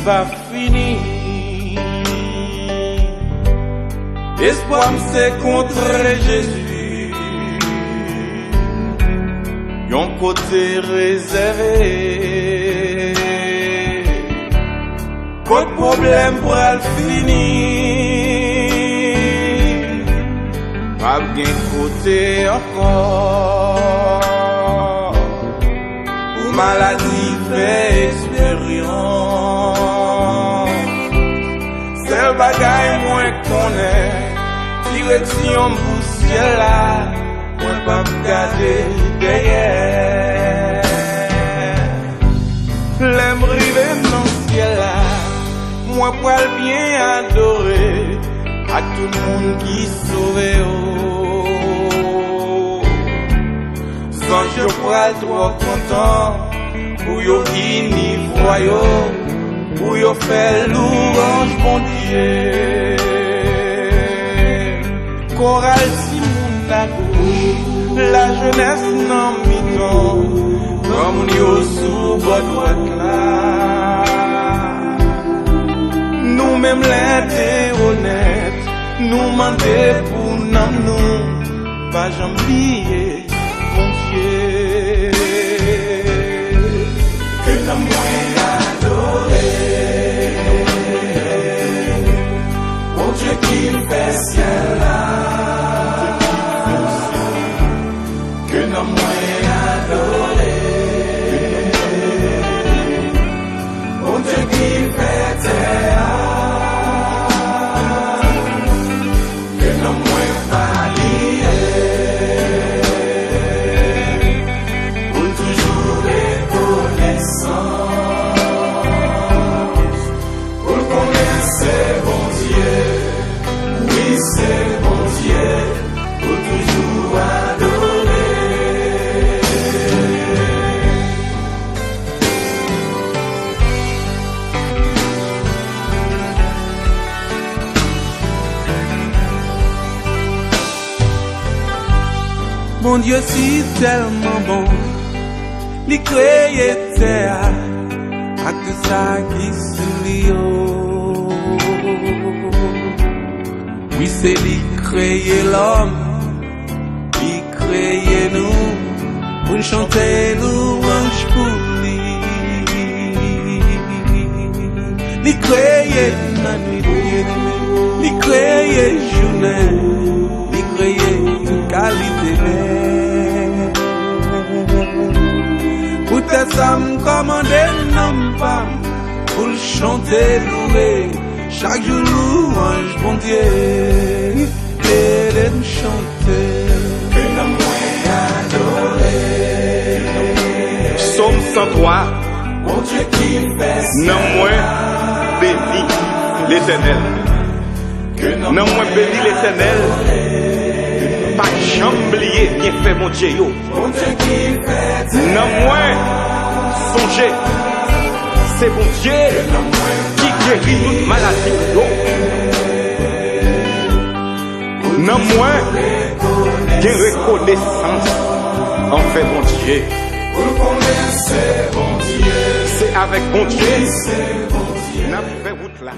pas fini. Espoir c'est contre Jésus, yon côté réservé. Pas de problème pour elle finir, pas bien côté encore. Ou maladie fait expérience, c'est le bagaille moins qu'on est. Direction pour ciel là, moi pas me garder derrière. L'aime river dans le ciel là, moi pas le bien adoré à tout le monde qui sauve. Sans je pas trop content, pour yo vini voyo, pour yo faire louange bon Dieu. Chorale Simonago, la jeunesse non mi-temps, comme yo sous votre droite là. Nous-mêmes les honnêtes, nous mandez pour nous, pas j'oublier, mon Dieu. Que nous moins adorer, mon Dieu qui fait ciel là. Mon Dieu si tellement bon, il crée terre, à que ça qui se lie. Oui, c'est lui créer l'homme, il crée nous, pour chanter louange pour lui. Il crée la nuit, il crée journée, il crée qualité. Peut-être ça me commande non pas pour chanter, louer chaque jour louange bon Dieu et de chanter. Que nous moins adorer. Psaume 103. Mon Dieu qui fait non moins béni l'Éternel. Non moins béni l'Éternel. Pas jamblier bien fait mon Dieu. Mon Dieu qui fait non moins songer. C'est mon Dieu qui guérit toute maladie. Non moins de reconnaissance en fait mon Dieu. C'est avec mon Dieu. N'a fait route là.